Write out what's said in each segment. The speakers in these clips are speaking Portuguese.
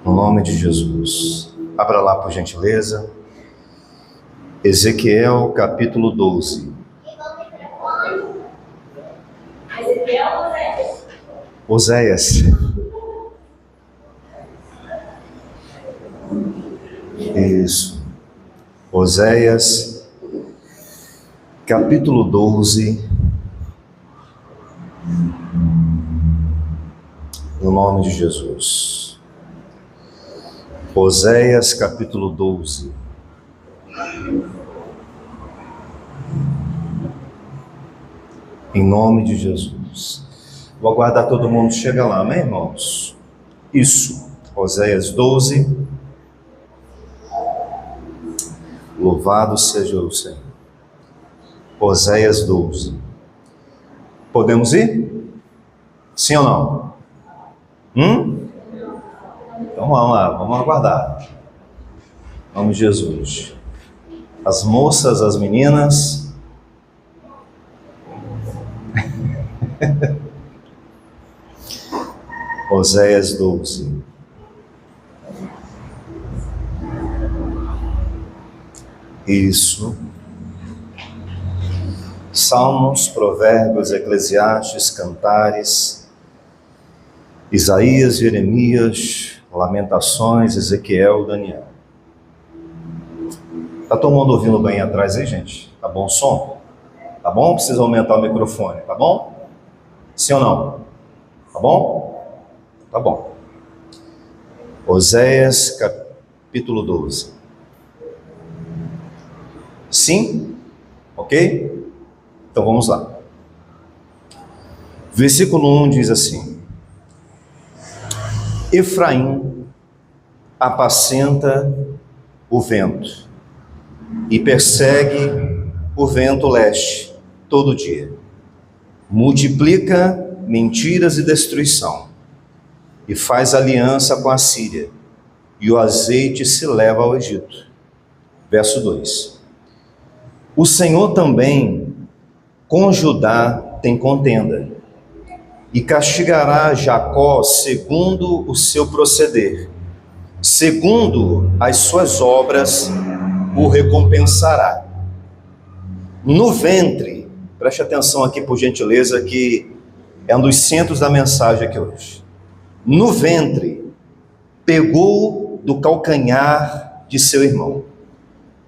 No nome de Jesus. Abra lá, por gentileza. Ezequiel, capítulo 12. Oséias. Isso. Oséias, capítulo 12. No nome de Jesus. Oséias, capítulo 12. Em nome de Jesus. Vou aguardar todo mundo chega lá, amém, irmãos? Isso. Oséias 12. Louvado seja o Senhor. Oséias 12. Podemos ir? Sim ou não? Então vamos lá, vamos aguardar. Em nome de Jesus. As moças, as meninas. Oséias 12. Isso. Salmos, Provérbios, Eclesiastes, Cantares, Isaías, Jeremias, Lamentações, Ezequiel, Daniel. Tá todo mundo ouvindo bem atrás aí, gente? Tá bom o som? Tá bom? Precisa aumentar o microfone, tá bom? Sim ou não? Tá bom? Tá bom. Oséias, capítulo 12. Sim? Ok? Então vamos lá. Versículo 1 diz assim: Efraim apacenta o vento e persegue o vento leste todo dia. Multiplica mentiras e destruição e faz aliança com a Síria, e o azeite se leva ao Egito. Verso 2. O Senhor também com Judá tem contenda, e castigará Jacó segundo o seu proceder, segundo as suas obras o recompensará. No ventre, preste atenção aqui por gentileza, que é um dos centros da mensagem aqui hoje. No ventre, pegou do calcanhar de seu irmão.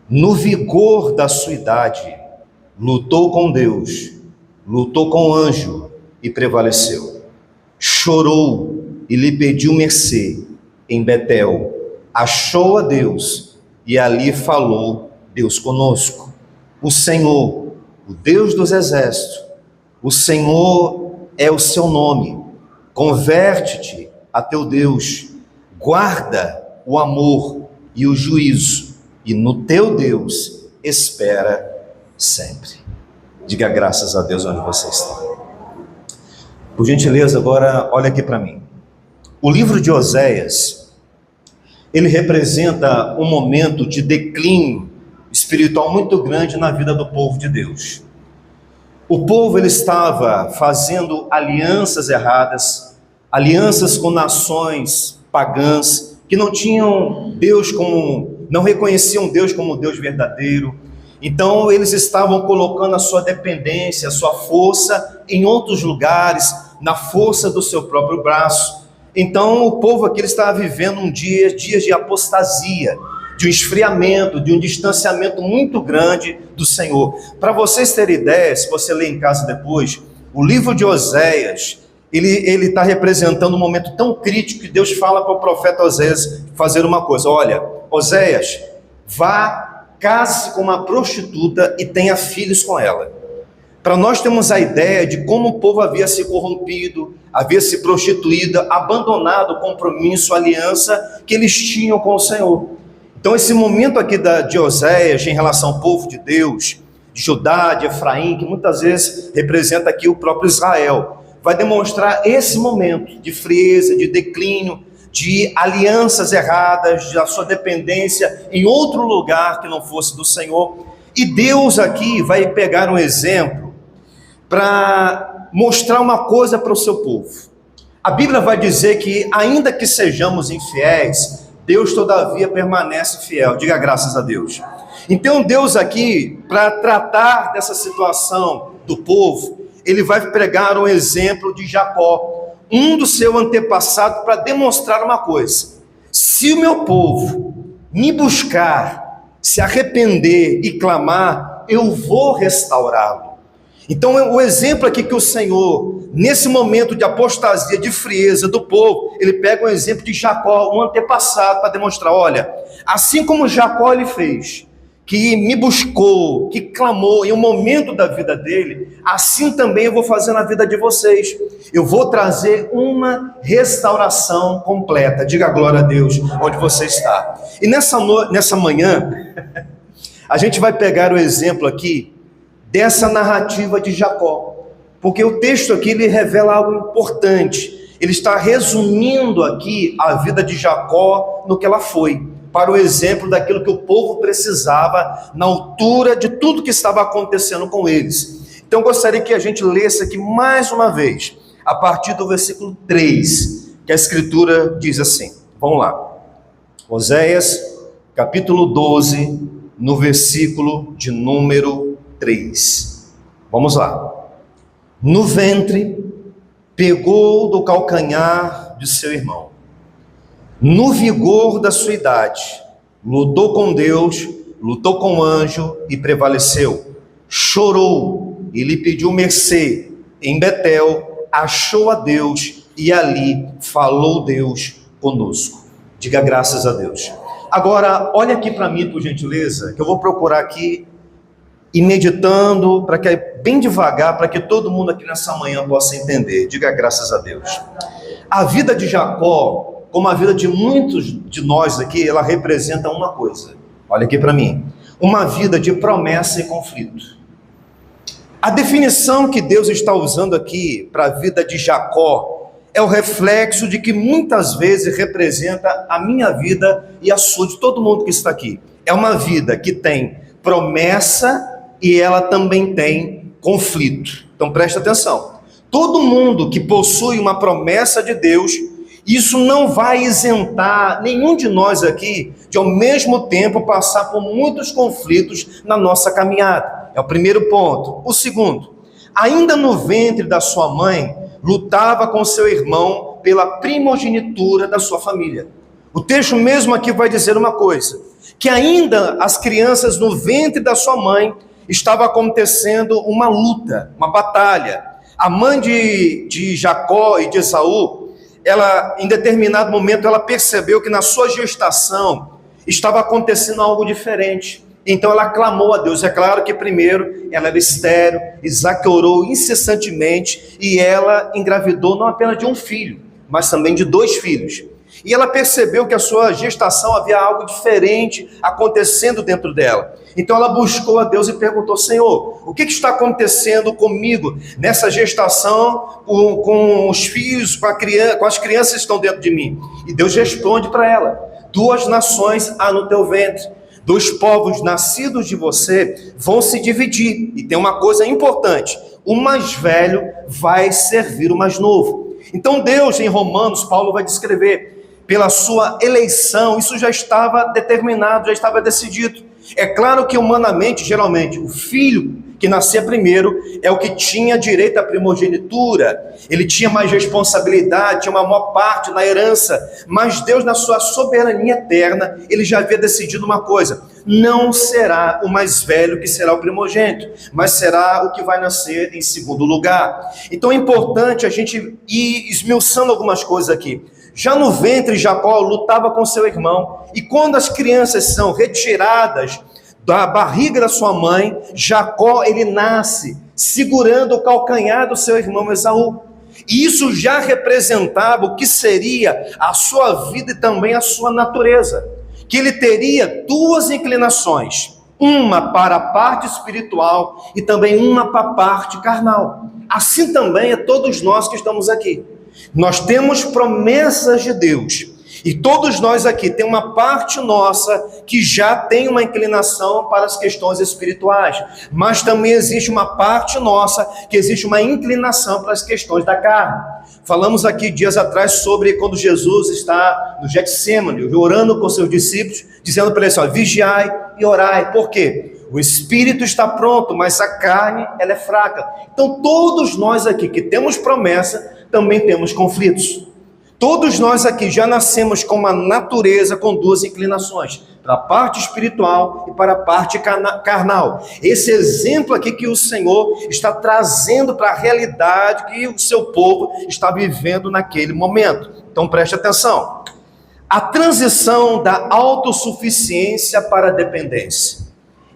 No vigor da sua idade, lutou com Deus, lutou com o anjo e prevaleceu. Chorou e lhe pediu mercê em Betel. Achou a Deus e ali falou Deus conosco. O Senhor, o Deus dos exércitos, o Senhor é o seu nome. Converte-te a teu Deus, guarda o amor e o juízo, e no teu Deus espera sempre. Diga graças a Deus onde você está. Por gentileza, agora olha aqui para mim. O livro de Oséias, ele representa um momento de declínio espiritual muito grande na vida do povo de Deus. O povo, ele estava fazendo alianças erradas, alianças com nações pagãs, que não tinham Deus como, não reconheciam Deus como Deus verdadeiro. Então eles estavam colocando a sua dependência, a sua força em outros lugares, na força do seu próprio braço. Então o povo aqui estava vivendo dias de apostasia, de um esfriamento, de um distanciamento muito grande do Senhor. Para vocês terem ideia, se você ler em casa depois, o livro de Oséias, ele está representando um momento tão crítico que Deus fala para o profeta Oséias fazer uma coisa. Olha, Oséias, vá, case-se com uma prostituta e tenha filhos com ela. Para nós termos a ideia de como o povo havia se corrompido, havia se prostituído, abandonado o compromisso, a aliança que eles tinham com o Senhor. Então esse momento aqui de Oséias em relação ao povo de Deus, de Judá, de Efraim, que muitas vezes representa aqui o próprio Israel, vai demonstrar esse momento de frieza, de declínio, de alianças erradas, da sua dependência em outro lugar que não fosse do Senhor. E Deus aqui vai pegar um exemplo para mostrar uma coisa para o seu povo. A Bíblia vai dizer que, ainda que sejamos infiéis, Deus todavia permanece fiel. Diga graças a Deus. Então Deus aqui, para tratar dessa situação do povo, ele vai pregar um exemplo de Jacó, um do seu antepassado, para demonstrar uma coisa: se o meu povo me buscar, se arrepender e clamar, eu vou restaurá-lo. Então o exemplo aqui que o Senhor, nesse momento de apostasia, de frieza do povo, ele pega um exemplo de Jacó, um antepassado, para demonstrar: olha, assim como Jacó ele fez, que me buscou, que clamou em um momento da vida dele, assim também eu vou fazer na vida de vocês. Eu vou trazer uma restauração completa. Diga glória a Deus onde você está. E nessa manhã, a gente vai pegar o exemplo aqui dessa narrativa de Jacó, porque o texto aqui ele revela algo importante. Ele está resumindo aqui a vida de Jacó no que ela foi, para o exemplo daquilo que o povo precisava na altura de tudo que estava acontecendo com eles. Então eu gostaria que a gente lesse aqui mais uma vez, a partir do versículo 3, que a Escritura diz assim. Vamos lá. Oséias, capítulo 12, no versículo de número 3. Vamos lá. No ventre, pegou do calcanhar de seu irmão. No vigor da sua idade, lutou com Deus, lutou com o anjo e prevaleceu. Chorou e lhe pediu mercê. Em Betel, achou a Deus e ali falou Deus conosco. Diga graças a Deus. Agora, olha aqui para mim, por gentileza, que eu vou procurar aqui e meditando, para que bem devagar, para que todo mundo aqui nessa manhã possa entender. Diga graças a Deus. A vida de Jacó, como a vida de muitos de nós aqui, ela representa uma coisa. Olha aqui para mim. Uma vida de promessa e conflito. A definição que Deus está usando aqui para a vida de Jacó é o reflexo de que muitas vezes representa a minha vida e a sua, de todo mundo que está aqui. É uma vida que tem promessa e ela também tem conflito. Então preste atenção. Todo mundo que possui uma promessa de Deus, isso não vai isentar nenhum de nós aqui de ao mesmo tempo passar por muitos conflitos na nossa caminhada. É o primeiro ponto. O segundo, ainda no ventre da sua mãe, lutava com seu irmão pela primogenitura da sua família. O texto mesmo aqui vai dizer uma coisa, que ainda as crianças no ventre da sua mãe estava acontecendo uma luta, uma batalha. A mãe de Jacó e de Esaú, ela, em determinado momento, ela percebeu que na sua gestação estava acontecendo algo diferente. Então ela clamou a Deus. É claro que primeiro ela era estéril, Isaac orou incessantemente e ela engravidou não apenas de um filho, mas também de 2 filhos. E ela percebeu que a sua gestação havia algo diferente acontecendo dentro dela. Então ela buscou a Deus e perguntou: Senhor, o que está acontecendo comigo nessa gestação, com os filhos, com as crianças que estão dentro de mim? E Deus responde para ela: 2 nações há no teu ventre, 2 povos nascidos de você vão se dividir. E tem uma coisa importante: o mais velho vai servir o mais novo. Então Deus, em Romanos, Paulo vai descrever, pela sua eleição, isso já estava determinado, já estava decidido. É claro que humanamente, geralmente, o filho que nascia primeiro é o que tinha direito à primogenitura, ele tinha mais responsabilidade, tinha uma maior parte na herança, mas Deus, na sua soberania eterna, ele já havia decidido uma coisa: não será o mais velho que será o primogênito, mas será o que vai nascer em segundo lugar. Então é importante a gente ir esmiuçando algumas coisas aqui. Já no ventre, Jacó lutava com seu irmão, e quando as crianças são retiradas da barriga da sua mãe, Jacó, ele nasce segurando o calcanhar do seu irmão Esaú. E isso já representava o que seria a sua vida e também a sua natureza, que ele teria 2 inclinações, uma para a parte espiritual e também uma para a parte carnal. Assim também é todos nós que estamos aqui. Nós temos promessas de Deus, e todos nós aqui tem uma parte nossa que já tem uma inclinação para as questões espirituais, mas também existe uma parte nossa que existe uma inclinação para as questões da carne. Falamos aqui dias atrás sobre quando Jesus está no Getsêmani, orando com seus discípulos, dizendo para eles, vigiai e orai. Por quê? O espírito está pronto, mas a carne, ela é fraca. Então todos nós aqui que temos promessa, também temos conflitos. Todos nós aqui já nascemos com uma natureza com duas inclinações, para a parte espiritual e para a parte carnal. Esse exemplo aqui que o Senhor está trazendo para a realidade que o seu povo está vivendo naquele momento. Então preste atenção. A transição da autossuficiência para a dependência.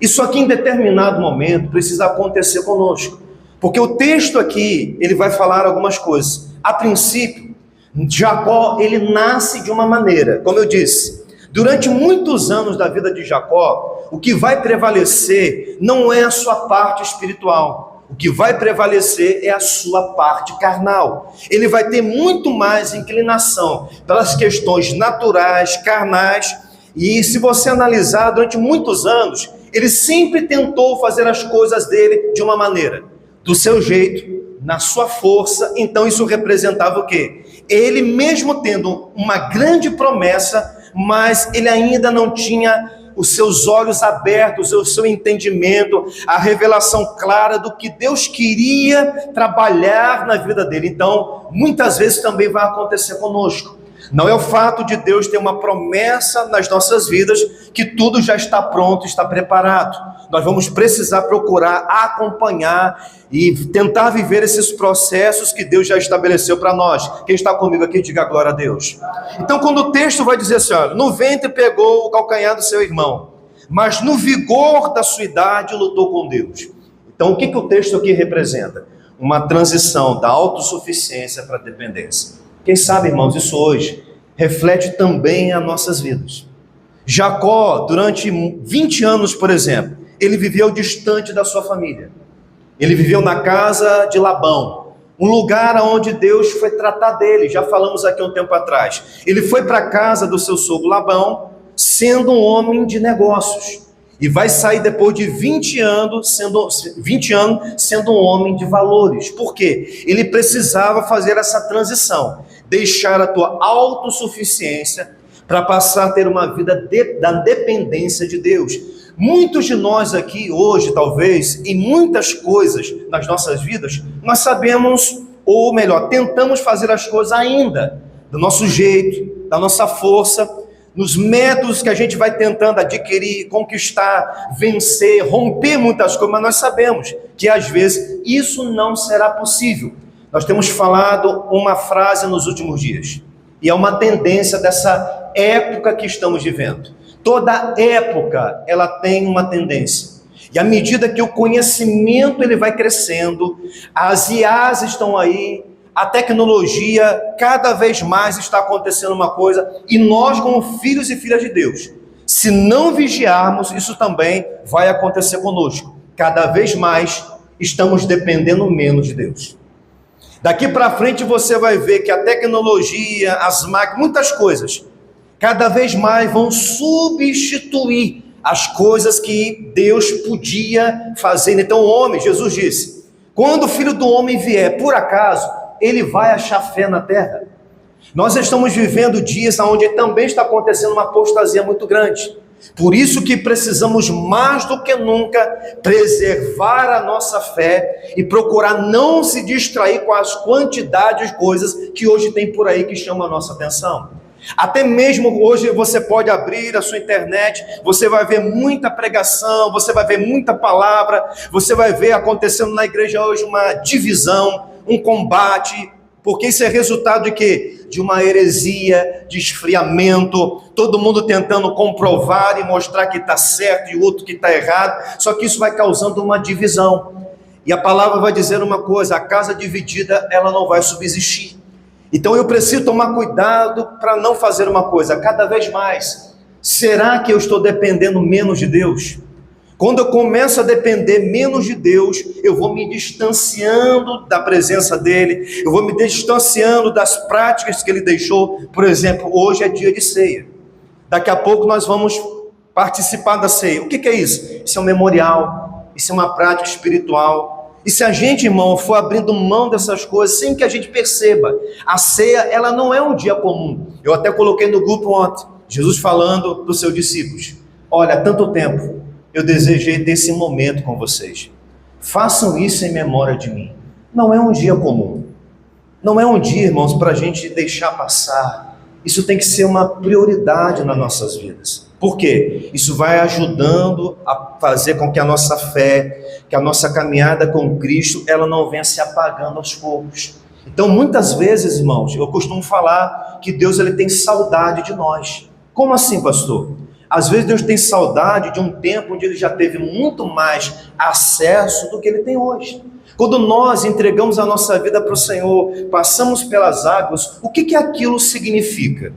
Isso aqui em determinado momento precisa acontecer conosco. Porque o texto aqui, ele vai falar algumas coisas. A princípio, Jacó, ele nasce de uma maneira, como eu disse, durante muitos anos da vida de Jacó, o que vai prevalecer não é a sua parte espiritual, o que vai prevalecer é a sua parte carnal. Ele vai ter muito mais inclinação pelas questões naturais, carnais, e se você analisar, durante muitos anos, ele sempre tentou fazer as coisas dele de uma maneira, do seu jeito, na sua força. Então isso representava o quê? Ele mesmo tendo uma grande promessa, mas ele ainda não tinha os seus olhos abertos, o seu entendimento, a revelação clara do que Deus queria trabalhar na vida dele. Então, muitas vezes também vai acontecer conosco. Não é o fato de Deus ter uma promessa nas nossas vidas que tudo já está pronto, está preparado. Nós vamos precisar procurar acompanhar e tentar viver esses processos que Deus já estabeleceu para nós. Quem está comigo aqui, diga glória a Deus. Então, quando o texto vai dizer assim, no ventre pegou o calcanhar do seu irmão, mas no vigor da sua idade lutou com Deus. Então, o que o texto aqui representa? Uma transição da autossuficiência para a dependência. Quem sabe, irmãos, isso hoje reflete também as nossas vidas. Jacó, durante 20 anos, por exemplo, ele viveu distante da sua família. Ele viveu na casa de Labão, um lugar onde Deus foi tratar dele. Já falamos aqui um tempo atrás. Ele foi para a casa do seu sogro Labão, sendo um homem de negócios. E vai sair depois de 20 anos sendo um homem de valores. Por quê? Ele precisava fazer essa transição. Deixar a tua autossuficiência para passar a ter uma vida da dependência de Deus. Muitos de nós aqui hoje, talvez, em muitas coisas nas nossas vidas, nós sabemos, ou melhor, tentamos fazer as coisas ainda do nosso jeito, da nossa força, nos métodos que a gente vai tentando adquirir, conquistar, vencer, romper muitas coisas, mas nós sabemos que às vezes isso não será possível. Nós temos falado uma frase nos últimos dias, e é uma tendência dessa época que estamos vivendo. Toda época, ela tem uma tendência. E à medida que o conhecimento ele vai crescendo, as IAs estão aí, a tecnologia, cada vez mais está acontecendo uma coisa, e nós, como filhos e filhas de Deus, se não vigiarmos, isso também vai acontecer conosco. Cada vez mais estamos dependendo menos de Deus. Daqui para frente você vai ver que a tecnologia, as máquinas, muitas coisas, cada vez mais vão substituir as coisas que Deus podia fazer. Então o homem, Jesus disse, quando o Filho do Homem vier, por acaso, ele vai achar fé na terra? Nós estamos vivendo dias onde também está acontecendo uma apostasia muito grande. Por isso que precisamos mais do que nunca preservar a nossa fé e procurar não se distrair com as quantidades de coisas que hoje tem por aí que chamam a nossa atenção. Até mesmo hoje você pode abrir a sua internet, você vai ver muita pregação, você vai ver muita palavra, você vai ver acontecendo na igreja hoje uma divisão, um combate, porque isso é resultado de quê? De uma heresia, de esfriamento, todo mundo tentando comprovar e mostrar que está certo e o outro que está errado, só que isso vai causando uma divisão. E a palavra vai dizer uma coisa, a casa dividida, ela não vai subsistir. Então eu preciso tomar cuidado para não fazer uma coisa, cada vez mais. Será que eu estou dependendo menos de Deus? Quando eu começo a depender menos de Deus, eu vou me distanciando da presença dEle, eu vou me distanciando das práticas que Ele deixou. Por exemplo, hoje é dia de ceia. Daqui a pouco nós vamos participar da ceia. O que é isso? Isso é um memorial, isso é uma prática espiritual. E se a gente, irmão, for abrindo mão dessas coisas sem que a gente perceba, a ceia, ela não é um dia comum. Eu até coloquei no grupo ontem, Jesus falando para os seus discípulos: olha, há tanto tempo eu desejei ter esse momento com vocês. Façam isso em memória de mim. Não é um dia comum. Não é um dia, irmãos, para a gente deixar passar. Isso tem que ser uma prioridade nas nossas vidas. Por quê? Isso vai ajudando a fazer com que a nossa fé, que a nossa caminhada com Cristo, ela não venha se apagando aos poucos. Então, muitas vezes, irmãos, eu costumo falar que Deus, ele tem saudade de nós. Como assim, pastor? Às vezes Deus tem saudade de um tempo onde ele já teve muito mais acesso do que ele tem hoje. Quando nós entregamos a nossa vida para o Senhor, passamos pelas águas, o que aquilo significa?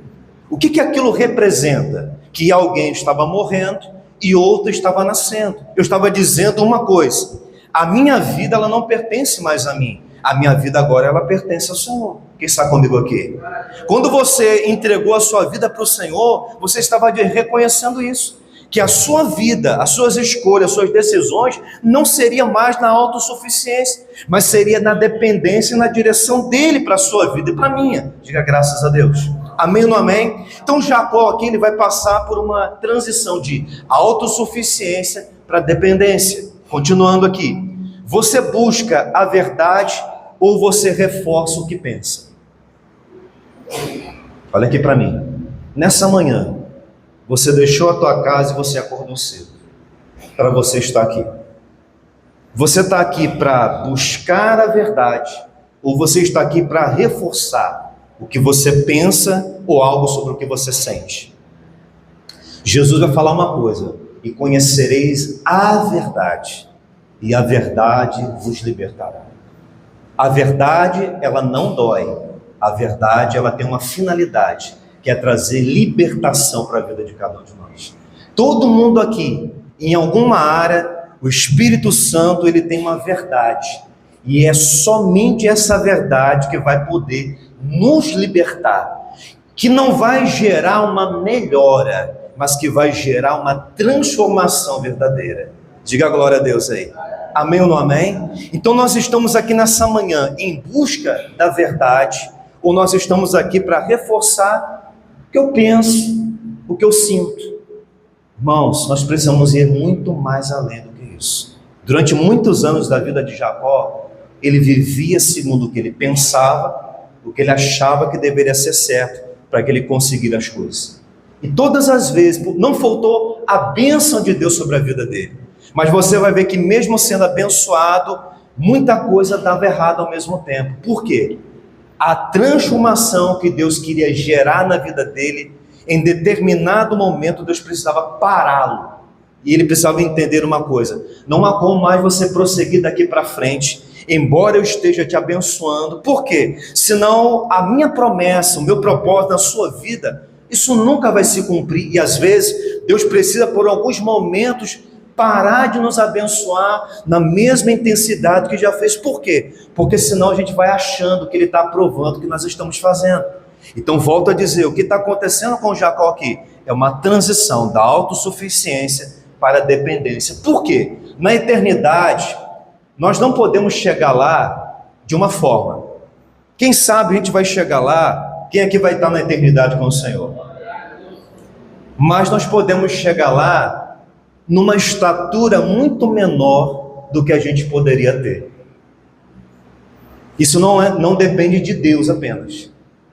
O que aquilo representa? Que alguém estava morrendo e outro estava nascendo. Eu estava dizendo uma coisa: a minha vida, ela não pertence mais a mim. A minha vida agora, ela pertence ao Senhor. Quem está comigo aqui? Quando você entregou a sua vida para o Senhor, você estava reconhecendo isso, que a sua vida, as suas escolhas, as suas decisões não seria mais na autossuficiência, mas seria na dependência e na direção dele para a sua vida e para a minha. Diga graças a Deus. Amém ou não amém? Então Jacó aqui, ele vai passar por uma transição de autossuficiência para dependência. Continuando aqui, você busca a verdade ou você reforça o que pensa? Olha aqui para mim. Nessa manhã, você deixou a tua casa e você acordou cedo para você estar aqui. Você está aqui para buscar a verdade ou você está aqui para reforçar o que você pensa ou algo sobre o que você sente? Jesus vai falar uma coisa: e conhecereis a verdade, e a verdade vos libertará. A verdade, ela não dói. A verdade, ela tem uma finalidade, que é trazer libertação para a vida de cada um de nós. Todo mundo aqui, em alguma área, o Espírito Santo, ele tem uma verdade, e é somente essa verdade que vai poder nos libertar, que não vai gerar uma melhora, mas que vai gerar uma transformação verdadeira. Diga glória a Deus aí. Amém ou não amém? Então nós estamos aqui nessa manhã em busca da verdade, ou nós estamos aqui para reforçar o que eu penso, o que eu sinto? Irmãos, nós precisamos ir muito mais além do que isso. Durante muitos anos da vida de Jacó, ele vivia segundo o que ele pensava, o que ele achava que deveria ser certo, para que ele conseguisse as coisas. E todas as vezes, não faltou a bênção de Deus sobre a vida dele. Mas você vai ver que mesmo sendo abençoado, muita coisa dava errado ao mesmo tempo. Por quê? A transformação que Deus queria gerar na vida dele, em determinado momento Deus precisava pará-lo. E ele precisava entender uma coisa: não há como mais você prosseguir daqui para frente, embora eu esteja te abençoando. Por quê? Senão a minha promessa, o meu propósito na sua vida, isso nunca vai se cumprir. E às vezes Deus precisa por alguns momentos parar de nos abençoar na mesma intensidade que já fez. Por quê? Porque senão a gente vai achando que ele está aprovando o que nós estamos fazendo. Então volto a dizer, o que está acontecendo com Jacó aqui é uma transição da autossuficiência para a dependência. Por quê? Na eternidade, nós não podemos chegar lá de uma forma. Quem sabe a gente vai chegar lá, quem aqui vai estar na eternidade com o Senhor? Mas nós podemos chegar lá numa estatura muito menor do que a gente poderia ter. Isso não depende de Deus apenas.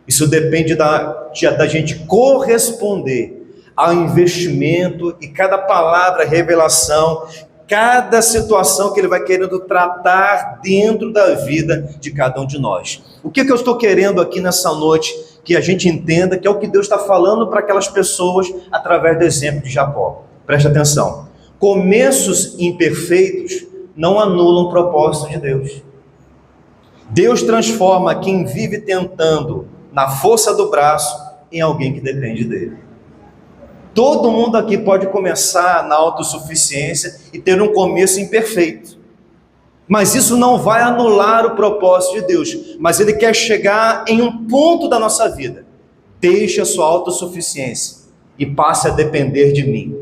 Isso depende da gente corresponder ao investimento e cada palavra, revelação, cada situação que Ele vai querendo tratar dentro da vida de cada um de nós. O que eu estou querendo aqui nessa noite, que a gente entenda que é o que Deus está falando para aquelas pessoas através do exemplo de Jacó. Preste atenção. Começos imperfeitos não anulam o propósito de Deus. Deus transforma quem vive tentando na força do braço em alguém que depende dele. Todo mundo aqui pode começar na autossuficiência e ter um começo imperfeito. Mas isso não vai anular o propósito de Deus. Mas Ele quer chegar em um ponto da nossa vida. Deixe a sua autossuficiência e passe a depender de mim.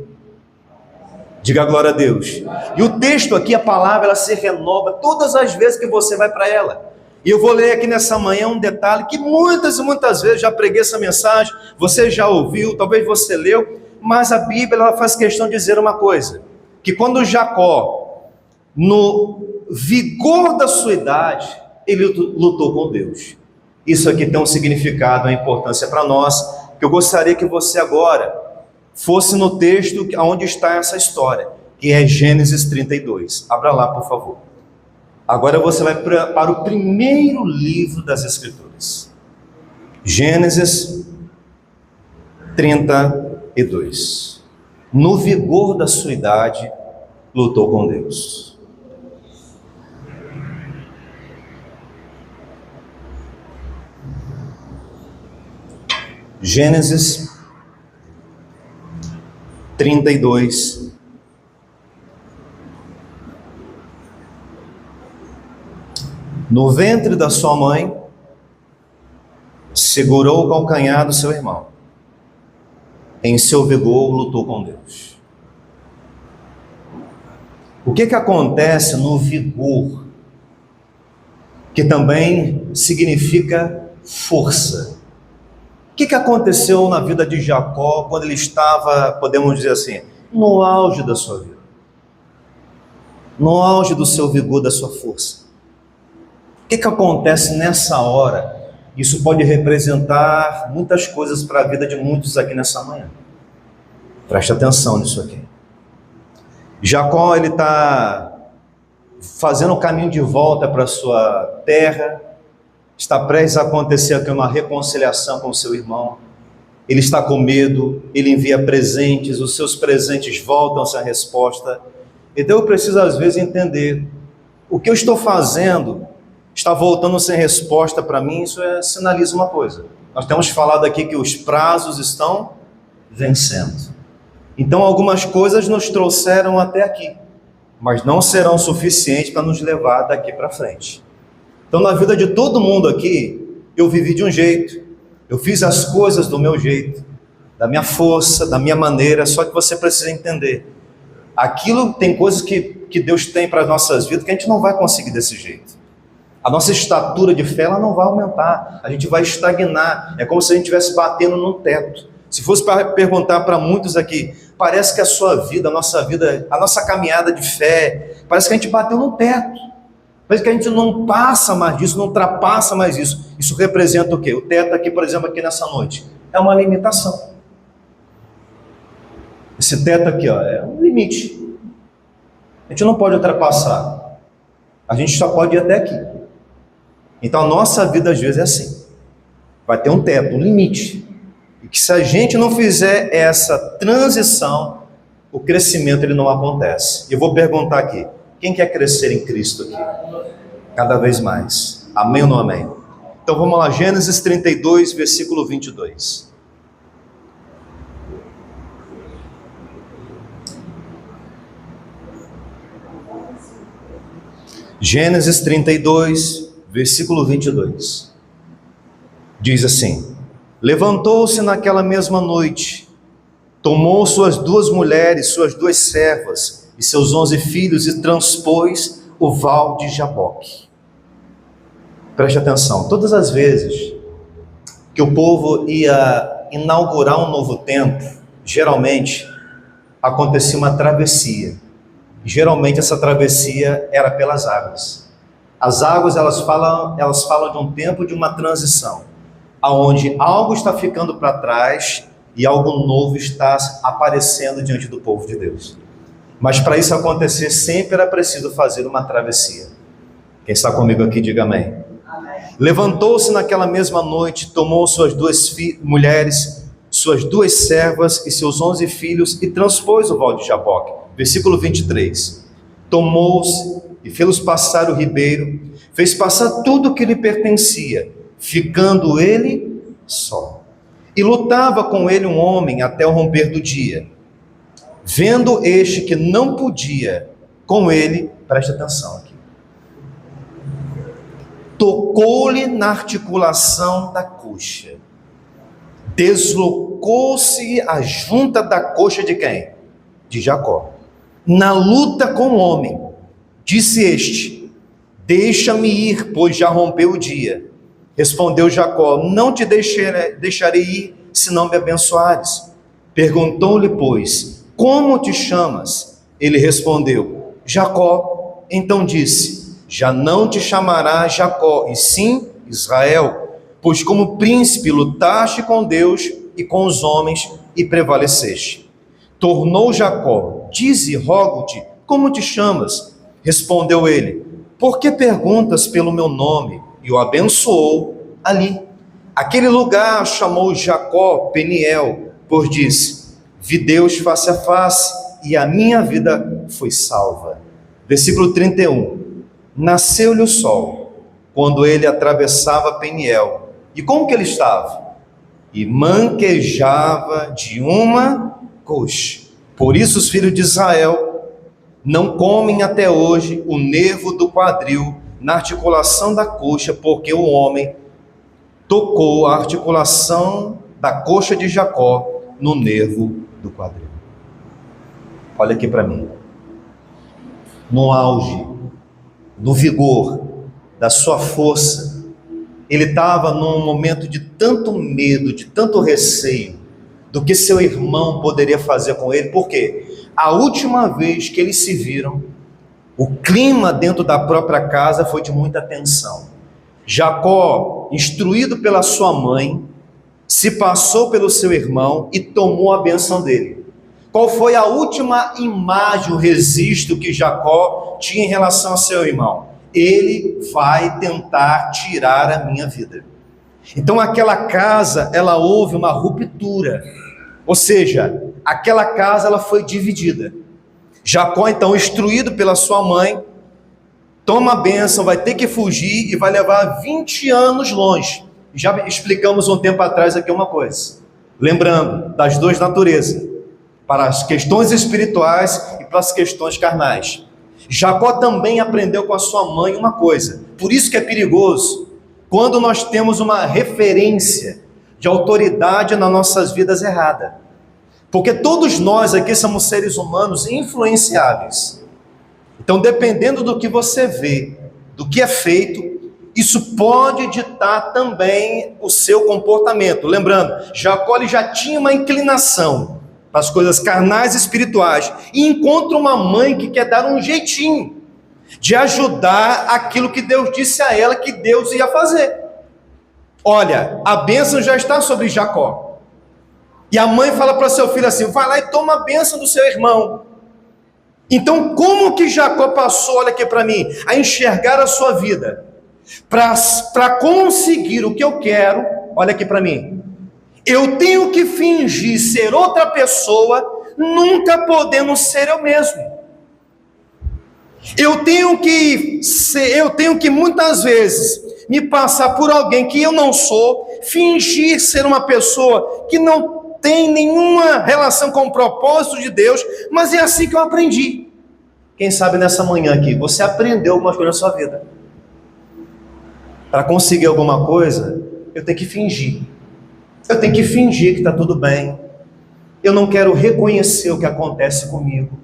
Diga glória a Deus. E o texto aqui, a palavra, ela se renova todas as vezes que você vai para ela. E eu vou ler aqui nessa manhã um detalhe que muitas e muitas vezes já preguei essa mensagem, você já ouviu, talvez você leu, mas a Bíblia ela faz questão de dizer uma coisa, que quando Jacó, no vigor da sua idade, ele lutou com Deus. Isso aqui tem um significado, uma importância para nós, que eu gostaria que você agora fosse no texto onde está essa história, que é Gênesis 32. Abra lá, por favor. Agora você vai para o primeiro livro das Escrituras. Gênesis 32. No vigor da sua idade, lutou com Deus. Gênesis 32. No ventre da sua mãe, segurou o calcanhar do seu irmão. Em seu vigor, lutou com Deus. O que acontece no vigor? Que também significa força. O que aconteceu na vida de Jacó quando ele estava, podemos dizer assim, no auge da sua vida? No auge do seu vigor, da sua força. O que acontece nessa hora? Isso pode representar muitas coisas para a vida de muitos aqui nessa manhã. Preste atenção nisso aqui. Jacó, ele está fazendo o caminho de volta para a sua terra, está prestes a acontecer aqui uma reconciliação com o seu irmão, ele está com medo, ele envia presentes, os seus presentes voltam sem resposta. Então eu preciso às vezes entender, o que eu estou fazendo está voltando sem resposta para mim, isso sinaliza uma coisa. Nós temos falado aqui que os prazos estão vencendo. Então algumas coisas nos trouxeram até aqui, mas não serão suficientes para nos levar daqui para frente. Então na vida de todo mundo aqui, eu vivi de um jeito, eu fiz as coisas do meu jeito, da minha força, da minha maneira, só que você precisa entender, aquilo tem coisas que Deus tem para as nossas vidas que a gente não vai conseguir desse jeito. A nossa estatura de fé ela não vai aumentar, a gente vai estagnar, é como se a gente estivesse batendo num teto. Se fosse para perguntar para muitos aqui, parece que a sua vida, a nossa caminhada de fé, parece que a gente bateu num teto, parece que a gente não passa mais disso, não ultrapassa mais isso. Isso representa o quê? O teto aqui, por exemplo, aqui nessa noite, é uma limitação. Esse teto aqui, ó, é um limite, a gente não pode ultrapassar, a gente só pode ir até aqui. Então a nossa vida às vezes é assim, vai ter um teto, um limite, e que se a gente não fizer essa transição, o crescimento ele não acontece. E eu vou perguntar aqui, quem quer crescer em Cristo aqui? Cada vez mais, amém ou não amém? Então vamos lá, Gênesis 32, versículo 22. Gênesis 32, versículo 22, diz assim: levantou-se naquela mesma noite, tomou suas 2 mulheres, suas 2 servas e seus 11 filhos e transpôs o val de Jaboque. Preste atenção, todas as vezes que o povo ia inaugurar um novo templo, geralmente acontecia uma travessia. Geralmente essa travessia era pelas águas. As águas elas falam de um tempo de uma transição, aonde algo está ficando para trás e algo novo está aparecendo diante do povo de Deus. Mas para isso acontecer sempre era preciso fazer uma travessia. Quem está comigo aqui diga amém. Levantou-se naquela mesma noite, tomou suas 2 mulheres, suas 2 servas e seus 11 filhos e transpôs o val de Jaboque. Versículo 23. Tomou-os e fê-los passar o ribeiro, fez passar tudo o que lhe pertencia, ficando ele só. E lutava com ele um homem até o romper do dia. Vendo este que não podia com ele, preste atenção aqui, tocou-lhe na articulação da coxa, deslocou-se a junta da coxa de quem? De Jacó. na luta com o homem. Disse este: deixa-me ir, pois já rompeu o dia. Respondeu Jacó: não te deixarei ir, se não me abençoares. Perguntou-lhe, pois, como te chamas? Ele respondeu: Jacó. Então disse: já não te chamará Jacó, e sim Israel, pois como príncipe lutaste com Deus e com os homens e prevaleceste. Tornou Jacó: dize, rogo-te, como te chamas? Respondeu ele: por que perguntas pelo meu nome? E o abençoou ali. Aquele lugar chamou Jacó Peniel, pois disse: vi Deus face a face, e a minha vida foi salva. Versículo 31. Nasceu-lhe o sol, quando ele atravessava Peniel. E como que ele estava? E manquejava de uma coxa. Por isso os filhos de Israel não comem até hoje o nervo do quadril na articulação da coxa, porque o homem tocou a articulação da coxa de Jacó no nervo do quadril. Olha aqui para mim. No auge, no vigor da sua força, ele estava num momento de tanto medo, de tanto receio do que seu irmão poderia fazer com ele. Por quê? A última vez que eles se viram, o clima dentro da própria casa foi de muita tensão. Jacó, instruído pela sua mãe, se passou pelo seu irmão e tomou a bênção dele. Qual foi a última imagem, o registro que Jacó tinha em relação a seu irmão? Ele vai tentar tirar a minha vida. Então aquela casa, ela houve uma ruptura. Ou seja, aquela casa ela foi dividida. Jacó, então, instruído pela sua mãe, toma a bênção, vai ter que fugir e vai levar 20 anos longe. Já explicamos um tempo atrás aqui uma coisa. Lembrando, das duas naturezas. Para as questões espirituais e para as questões carnais. Jacó também aprendeu com a sua mãe uma coisa. Por isso que é perigoso quando nós temos uma referência de autoridade nas nossas vidas errada. Porque todos nós aqui somos seres humanos influenciáveis. Então, dependendo do que você vê, do que é feito, isso pode ditar também o seu comportamento. Lembrando, Jacó ele já tinha uma inclinação para as coisas carnais e espirituais, e encontra uma mãe que quer dar um jeitinho de ajudar aquilo que Deus disse a ela que Deus ia fazer. Olha, a bênção já está sobre Jacó, e a mãe fala para seu filho assim: vai lá e toma a bênção do seu irmão. Então como que Jacó passou, olha aqui para mim, a enxergar a sua vida, para conseguir o que eu quero? Olha aqui para mim, eu tenho que fingir ser outra pessoa, nunca podendo ser eu mesmo. Eu tenho que muitas vezes me passar por alguém que eu não sou, fingir ser uma pessoa que não tem nenhuma relação com o propósito de Deus, mas é assim que eu aprendi. Quem sabe nessa manhã aqui, você aprendeu alguma coisa na sua vida. Para conseguir alguma coisa, eu tenho que fingir. Eu tenho que fingir que está tudo bem. Eu não quero reconhecer o que acontece comigo.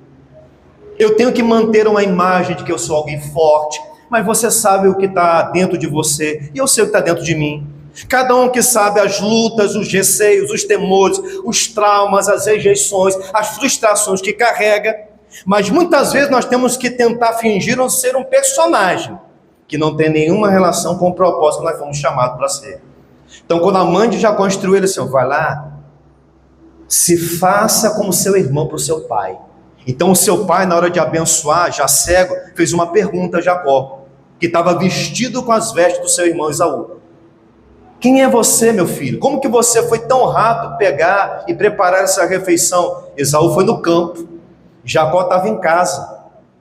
Eu tenho que manter uma imagem de que eu sou alguém forte, mas você sabe o que está dentro de você, e eu sei o que está dentro de mim. Cada um que sabe as lutas, os receios, os temores, os traumas, as rejeições, as frustrações que carrega. Mas muitas vezes nós temos que tentar fingir ou ser um personagem que não tem nenhuma relação com o propósito que nós fomos chamados para ser. Então, quando a mãe de Jacó instruiu ele assim: vai lá, se faça como seu irmão para o seu pai. Então o seu pai, na hora de abençoar, já cego, fez uma pergunta a Jacó, que estava vestido com as vestes do seu irmão Esaú: quem é você, meu filho? Como que você foi tão rápido pegar e preparar essa refeição? Esaú foi no campo, Jacó estava em casa.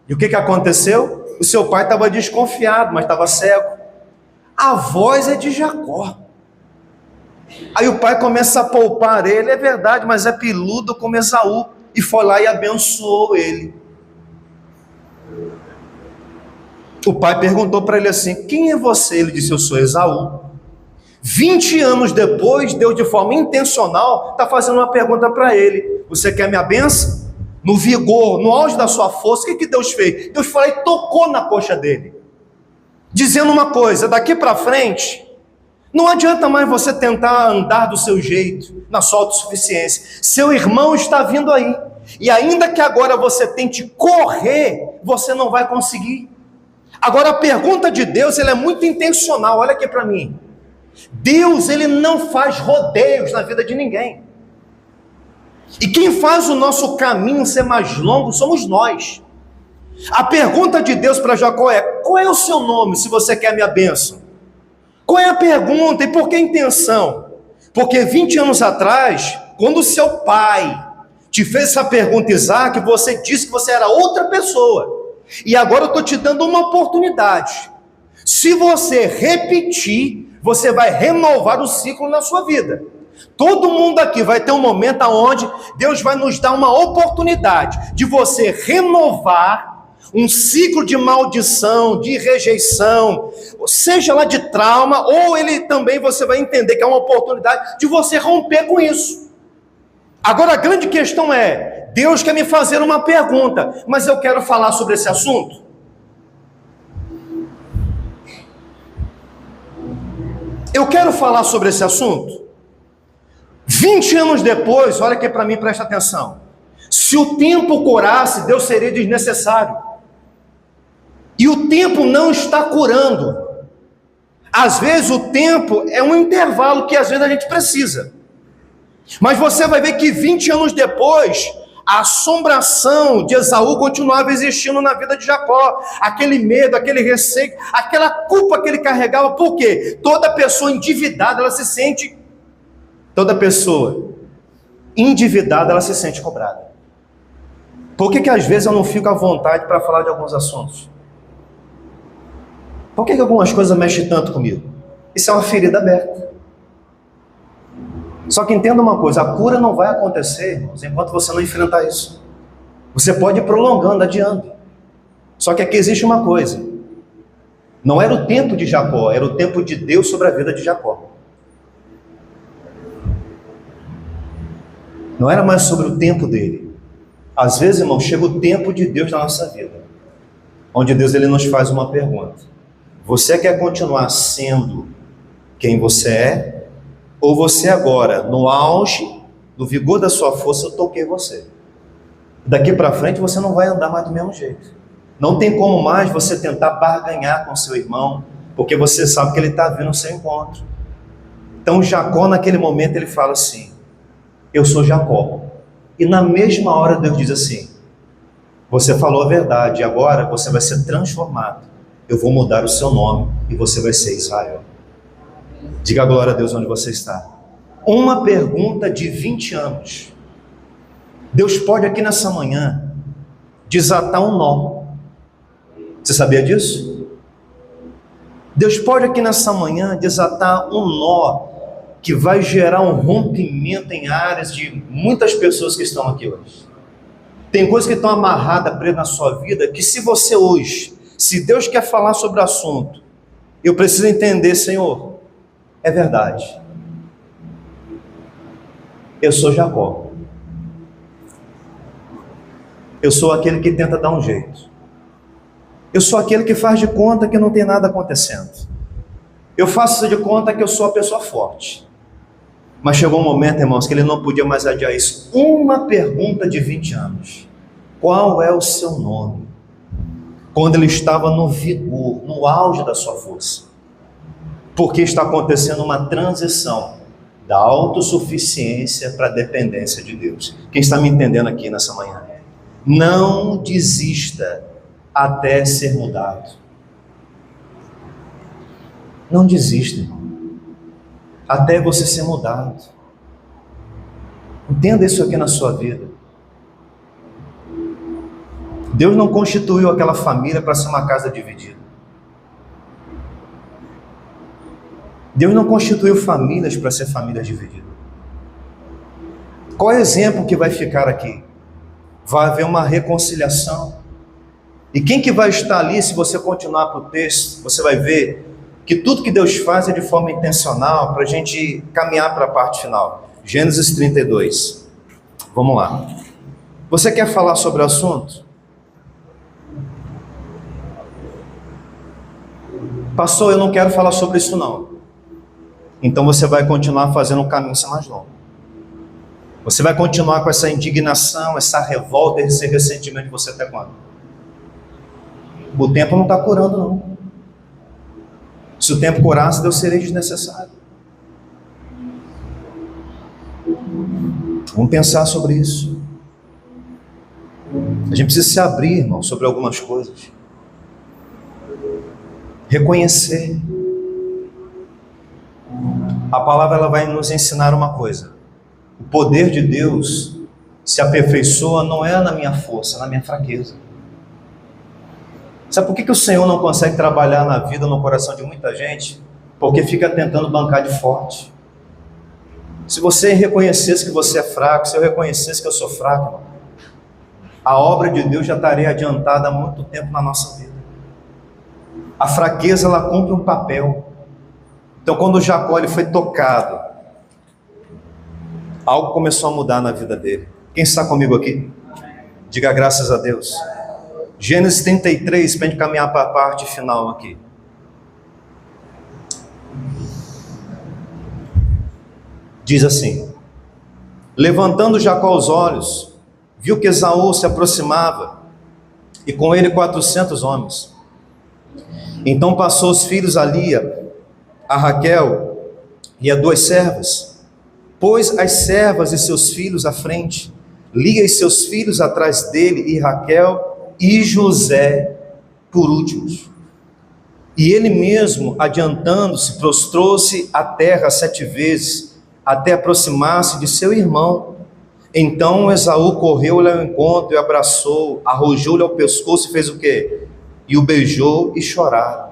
E o que aconteceu? O seu pai estava desconfiado, mas estava cego. A voz é de Jacó. Aí o pai começa a poupar ele: é verdade, mas é peludo como Esaú. E foi lá e abençoou ele. O pai perguntou para ele assim: quem é você? Ele disse: eu sou Esaú. 20 anos depois, Deus de forma intencional está fazendo uma pergunta para ele: você quer minha bênção? no vigor, no auge da sua força, o que Deus fez? Deus foi lá e tocou na coxa dele, dizendo uma coisa: daqui para frente, não adianta mais você tentar andar do seu jeito, na sua autossuficiência. Seu irmão está vindo aí. E ainda que agora você tente correr, você não vai conseguir. Agora a pergunta de Deus, ela é muito intencional. Olha aqui para mim. Deus, ele não faz rodeios na vida de ninguém. E quem faz o nosso caminho ser mais longo somos nós. A pergunta de Deus para Jacó é: qual é o seu nome, se você quer a minha bênção? Qual é a pergunta e por que a intenção? Porque 20 anos atrás, quando seu pai te fez essa pergunta, Isaac, você disse que você era outra pessoa. E agora eu estou te dando uma oportunidade. Se você repetir, você vai renovar o ciclo na sua vida. Todo mundo aqui vai ter um momento onde Deus vai nos dar uma oportunidade de você renovar um ciclo de maldição, de rejeição, seja lá de trauma, ou ele também você vai entender que é uma oportunidade de você romper com isso. Agora a grande questão é: Deus quer me fazer uma pergunta, mas eu quero falar sobre esse assunto. Eu quero falar sobre esse assunto. 20 anos depois, olha aqui para mim, presta atenção. Se o tempo curasse, Deus seria desnecessário. E o tempo não está curando. Às vezes o tempo é um intervalo que às vezes a gente precisa. Mas você vai ver que 20 anos depois, a assombração de Esaú continuava existindo na vida de Jacó. Aquele medo, aquele receio, aquela culpa que ele carregava. Por quê? Toda pessoa endividada, ela se sente... Toda pessoa endividada, ela se sente cobrada. Por que às vezes eu não fico à vontade para falar de alguns assuntos? Por que algumas coisas mexem tanto comigo? Isso é uma ferida aberta. Só que entenda uma coisa: a cura não vai acontecer enquanto você não enfrentar isso. Você pode ir prolongando, adiando. Só que aqui existe uma coisa: não era o tempo de Jacó, era o tempo de Deus sobre a vida de Jacó. Não era mais sobre o tempo dele. Às vezes, irmão, chega o tempo de Deus na nossa vida, onde Deus ele nos faz uma pergunta: você quer continuar sendo quem você é? Ou você agora, no auge, no vigor da sua força, eu toquei você. Daqui para frente você não vai andar mais do mesmo jeito. Não tem como mais você tentar barganhar com seu irmão, porque você sabe que ele está vindo ao seu encontro. Então Jacó, naquele momento, ele fala assim: eu sou Jacó. E na mesma hora Deus diz assim: você falou a verdade, agora você vai ser transformado. Eu vou mudar o seu nome e você vai ser Israel. Diga glória a Deus onde você está. Uma pergunta de 20 anos. Deus pode aqui nessa manhã desatar um nó. Você sabia disso? Deus pode aqui nessa manhã desatar um nó que vai gerar um rompimento em áreas de muitas pessoas que estão aqui hoje. Tem coisas que estão amarradas, presas na sua vida, que se você hoje, se Deus quer falar sobre o assunto, eu preciso entender: Senhor, é verdade. Eu sou Jacó. Eu sou aquele que tenta dar um jeito. Eu sou aquele que faz de conta que não tem nada acontecendo. Eu faço de conta que eu sou a pessoa forte. Mas chegou um momento, irmãos, que ele não podia mais adiar isso. Uma pergunta de 20 anos: qual é o seu nome? Quando ele estava no vigor, no auge da sua força. Porque está acontecendo uma transição da autossuficiência para a dependência de Deus. Quem está me entendendo aqui nessa manhã? Não desista até ser mudado. Não desista, irmão, até você ser mudado. Entenda isso aqui na sua vida. Deus não constituiu aquela família para ser uma casa dividida. Deus não constituiu famílias para ser famílias divididas. Qual é o exemplo que vai ficar aqui? Vai haver uma reconciliação. E quem que vai estar ali, se você continuar para o texto, você vai ver que tudo que Deus faz é de forma intencional para a gente caminhar para a parte final. Gênesis 32. Vamos lá. Você quer falar sobre o assunto? Pastor, eu não quero falar sobre isso não. Então você vai continuar fazendo um caminho sem mais longo. Você vai continuar com essa indignação, essa revolta, esse ressentimento de você até quando? O tempo não está curando não. Se o tempo curasse, Deus seria desnecessário. Vamos pensar sobre isso. A gente precisa se abrir, irmão, sobre algumas coisas. Reconhecer. A palavra ela vai nos ensinar uma coisa. O poder de Deus se aperfeiçoa não é na minha força, é na minha fraqueza. Sabe por que o Senhor não consegue trabalhar na vida, no coração de muita gente? Porque fica tentando bancar de forte. Se você reconhecesse que você é fraco, se eu reconhecesse que eu sou fraco, a obra de Deus já estaria adiantada há muito tempo na nossa vida. A fraqueza, ela cumpre um papel. Então, quando Jacó ele foi tocado, algo começou a mudar na vida dele. Quem está comigo aqui? Diga graças a Deus. Gênesis 33, para a gente caminhar para a parte final aqui. Diz assim: levantando Jacó os olhos, viu que Esaú se aproximava, e com ele 400 homens. Então passou os filhos a Lia, a Raquel e a 2 servas, pôs as servas e seus filhos à frente, Lia e seus filhos atrás dele, e Raquel e José por últimos. E ele mesmo, adiantando-se, prostrou-se à terra 7 vezes, até aproximar-se de seu irmão. Então Esaú correu-lhe ao encontro e abraçou, arrojou-lhe ao pescoço e fez o quê? E o beijou e choraram.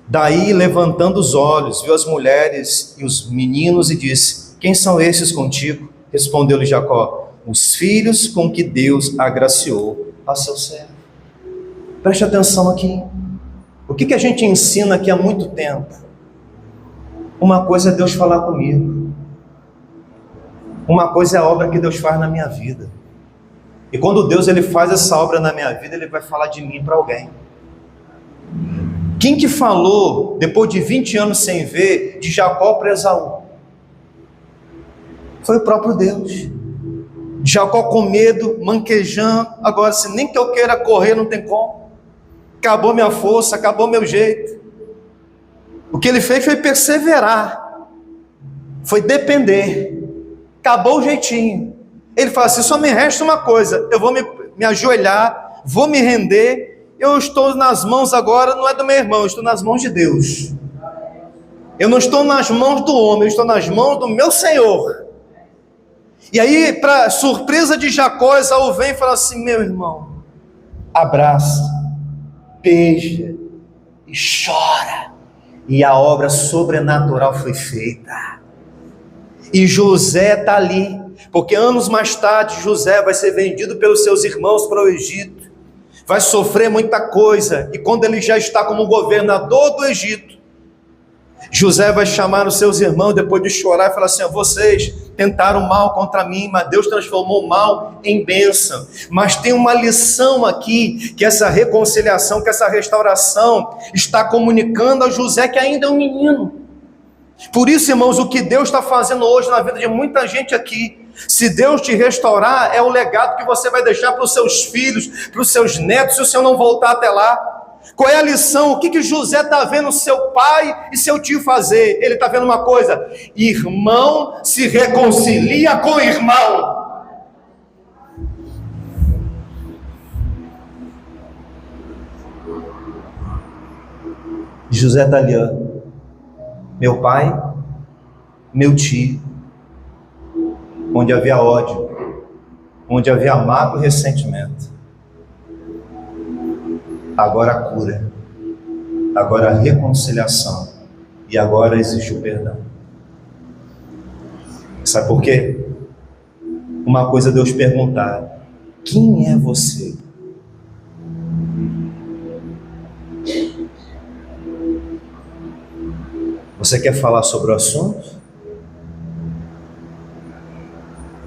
Daí, levantando os olhos, viu as mulheres e os meninos e disse: quem são esses contigo? Respondeu-lhe Jacó: os filhos com que Deus agraciou a seu servo. Preste atenção aqui. O que a gente ensina aqui há muito tempo? Uma coisa é Deus falar comigo. Uma coisa é a obra que Deus faz na minha vida. E quando Deus ele faz essa obra na minha vida, Ele vai falar de mim para alguém. Quem que falou, depois de 20 anos sem ver, de Jacó para Esaú? Foi o próprio Deus. Jacó com medo, manquejando, agora se nem que eu queira correr, não tem como. Acabou minha força, acabou meu jeito. O que ele fez foi perseverar, foi depender. Acabou o jeitinho. Ele fala assim: só me resta uma coisa, eu vou me ajoelhar, vou me render, eu estou nas mãos agora, não é do meu irmão, eu estou nas mãos de Deus. Eu não estou nas mãos do homem, eu estou nas mãos do meu Senhor. E aí, para surpresa de Jacó, Esaú vem e fala assim: meu irmão, abraça, beija e chora. E a obra sobrenatural foi feita. E José está ali, porque anos mais tarde José vai ser vendido pelos seus irmãos para o Egito, vai sofrer muita coisa, e quando ele já está como governador do Egito, José vai chamar os seus irmãos, depois de chorar, e falar assim: vocês tentaram mal contra mim, mas Deus transformou o mal em bênção. Mas tem uma lição aqui, que essa reconciliação, que essa restauração está comunicando a José, que ainda é um menino. Por isso, irmãos, o que Deus está fazendo hoje na vida de muita gente aqui, se Deus te restaurar, é o legado que você vai deixar para os seus filhos, para os seus netos, se o Senhor não voltar até lá. Qual é a lição? O que José está vendo seu pai e seu tio fazer? Ele está vendo uma coisa: irmão se reconcilia com irmão. José está ali, ó. Meu pai, meu tio, onde havia ódio, onde havia mágoa e ressentimento, agora a cura, agora a reconciliação, e agora existe o perdão. Sabe por quê? Uma coisa é Deus perguntar: quem é você? Você quer falar sobre o assunto?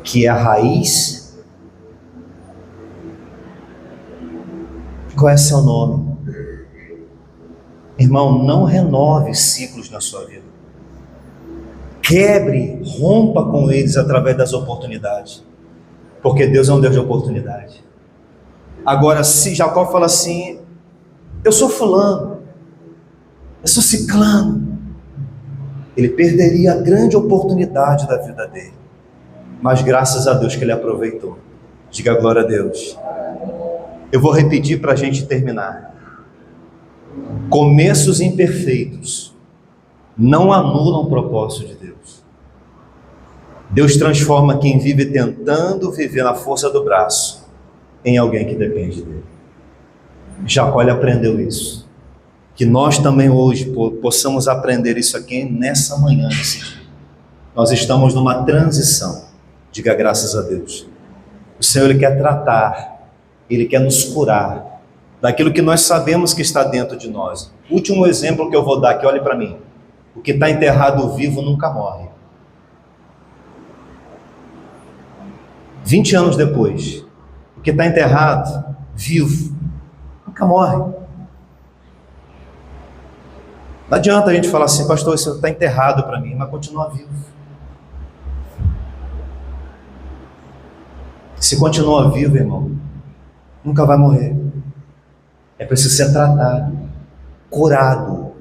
Que é a raiz Qual é seu nome? Irmão, não renove ciclos na sua vida. Quebre, rompa com eles através das oportunidades. Porque Deus é um Deus de oportunidade. Agora, se Jacó fala assim, eu sou fulano, eu sou ciclano, ele perderia a grande oportunidade da vida dele. Mas graças a Deus que ele aproveitou. Diga glória a Deus. Eu vou repetir para a gente terminar. Começos imperfeitos não anulam o propósito de Deus. Deus transforma quem vive tentando viver na força do braço em alguém que depende dele. Jacó aprendeu isso. Que nós também hoje possamos aprender isso aqui nessa manhã, nesse dia. Nós estamos numa transição. Diga graças a Deus. O Senhor, Ele quer tratar, Ele quer nos curar daquilo que nós sabemos que está dentro de nós. Último exemplo que eu vou dar aqui, olhe para mim. O que está enterrado vivo nunca morre. 20 anos depois, o que está enterrado vivo nunca morre. Não adianta a gente falar assim, pastor, isso está enterrado para mim, mas continua vivo. Se continua vivo, irmão, nunca vai morrer. É preciso ser tratado, curado.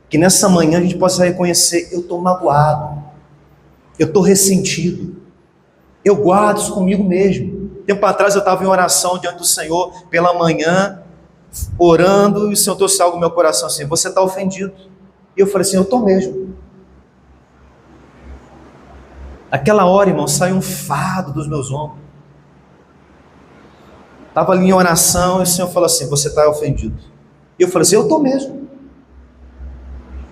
Que nessa manhã a gente possa reconhecer, eu estou magoado, eu estou ressentido, eu guardo isso comigo mesmo. Tempo atrás eu estava em oração diante do Senhor, pela manhã, orando, e o Senhor trouxe algo no meu coração assim, você está ofendido. E eu falei assim, eu estou mesmo. Aquela hora, irmão, saiu um fardo dos meus ombros. Estava ali em oração, e o Senhor falou assim, você está ofendido. E eu falei assim, eu estou mesmo.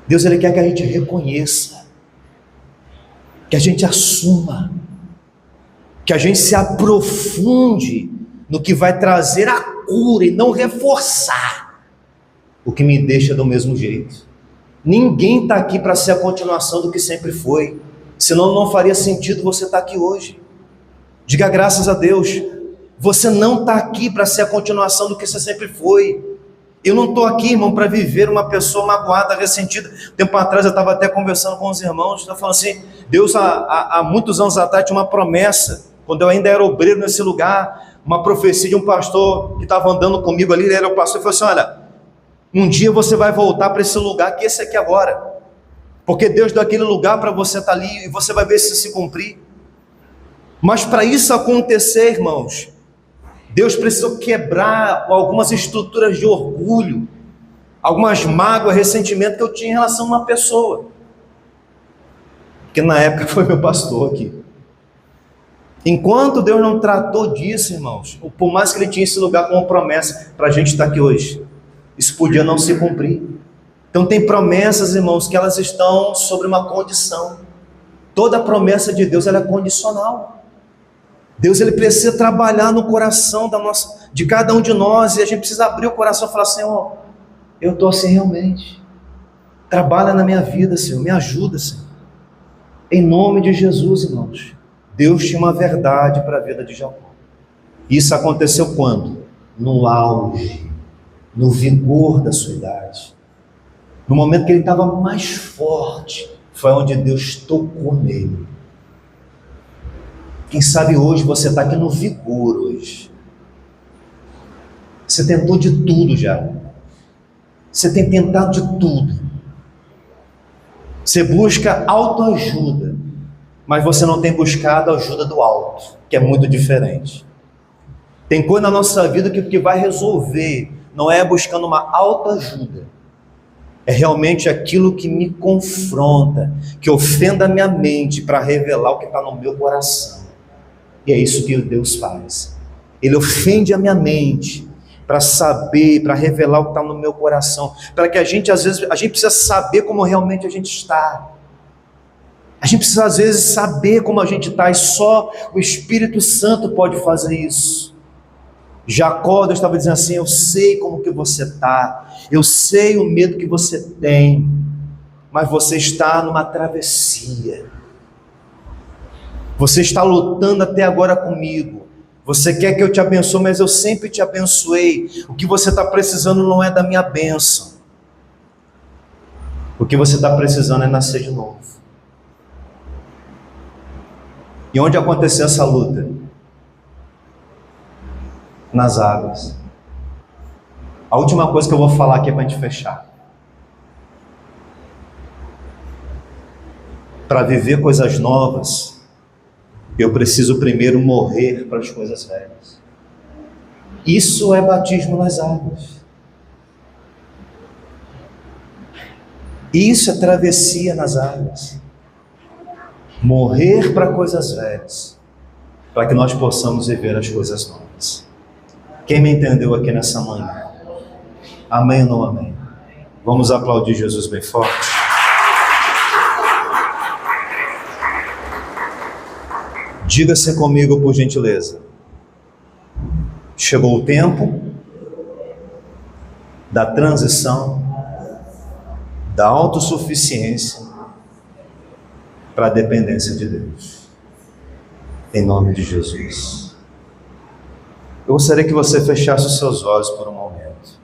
Deus, Ele quer que a gente reconheça, que a gente assuma, que a gente se aprofunde no que vai trazer a cura e não reforçar o que me deixa do mesmo jeito. Ninguém está aqui para ser a continuação do que sempre foi, senão não faria sentido você estar aqui hoje. Diga graças a Deus, você não está aqui para ser a continuação do que você sempre foi. Eu não estou aqui, irmão, para viver uma pessoa magoada, ressentida. Tempo atrás eu estava até conversando com os irmãos, estava falando assim, Deus há muitos anos atrás tinha uma promessa, quando eu ainda era obreiro nesse lugar, uma profecia de um pastor que estava andando comigo ali, ele era o pastor, e falou assim, olha, um dia você vai voltar para esse lugar, que esse aqui agora, porque Deus deu aquele lugar para você estar ali, e você vai ver se cumprir. Mas para isso acontecer, irmãos, Deus precisou quebrar algumas estruturas de orgulho, algumas mágoas, ressentimento que eu tinha em relação a uma pessoa, que na época foi meu pastor aqui. Enquanto Deus não tratou disso, irmãos, por mais que Ele tinha esse lugar como promessa para a gente estar aqui hoje, isso podia não se cumprir. Então tem promessas, irmãos, que elas estão sobre uma condição. Toda promessa de Deus, ela é condicional. Deus, Ele precisa trabalhar no coração de cada um de nós, e a gente precisa abrir o coração e falar, Senhor, eu estou assim realmente, trabalha na minha vida, Senhor, me ajuda, Senhor, em nome de Jesus, irmãos. Deus tinha uma verdade para a vida de Jacó. Isso aconteceu quando? No auge, no vigor da sua idade, no momento que ele estava mais forte, foi onde Deus tocou nele. Quem sabe hoje você está aqui no vigor hoje. Você tentou de tudo já. Você tem tentado de tudo. Você busca autoajuda, mas você não tem buscado a ajuda do alto, que é muito diferente. Tem coisa na nossa vida que o que vai resolver não é buscando uma autoajuda, é realmente aquilo que me confronta, que ofenda a minha mente para revelar o que está no meu coração. E é isso que Deus faz. Ele ofende a minha mente para saber, para revelar o que está no meu coração, para que às vezes, a gente precisa saber como realmente a gente está. A gente precisa às vezes saber como a gente está, e só o Espírito Santo pode fazer isso. Jacó, Deus estava dizendo assim, eu sei como que você está, eu sei o medo que você tem, mas você está numa travessia. Você está lutando até agora comigo, Você quer que eu te abençoe, mas eu sempre te abençoei. O que você está precisando não é da minha bênção. O que você está precisando é nascer de novo. E onde aconteceu essa luta? Nas águas. A última coisa que eu vou falar aqui é para a gente fechar. Para viver coisas novas, eu preciso primeiro morrer para as coisas velhas. Isso é batismo nas águas. Isso é travessia nas águas. Morrer para coisas velhas, para que nós possamos viver as coisas novas. Quem me entendeu aqui nessa manhã? Amém ou não amém? Vamos aplaudir Jesus bem forte. Diga-se comigo, por gentileza. Chegou o tempo da transição da autossuficiência para a dependência de Deus. Em nome de Jesus. Eu gostaria que você fechasse os seus olhos por um momento.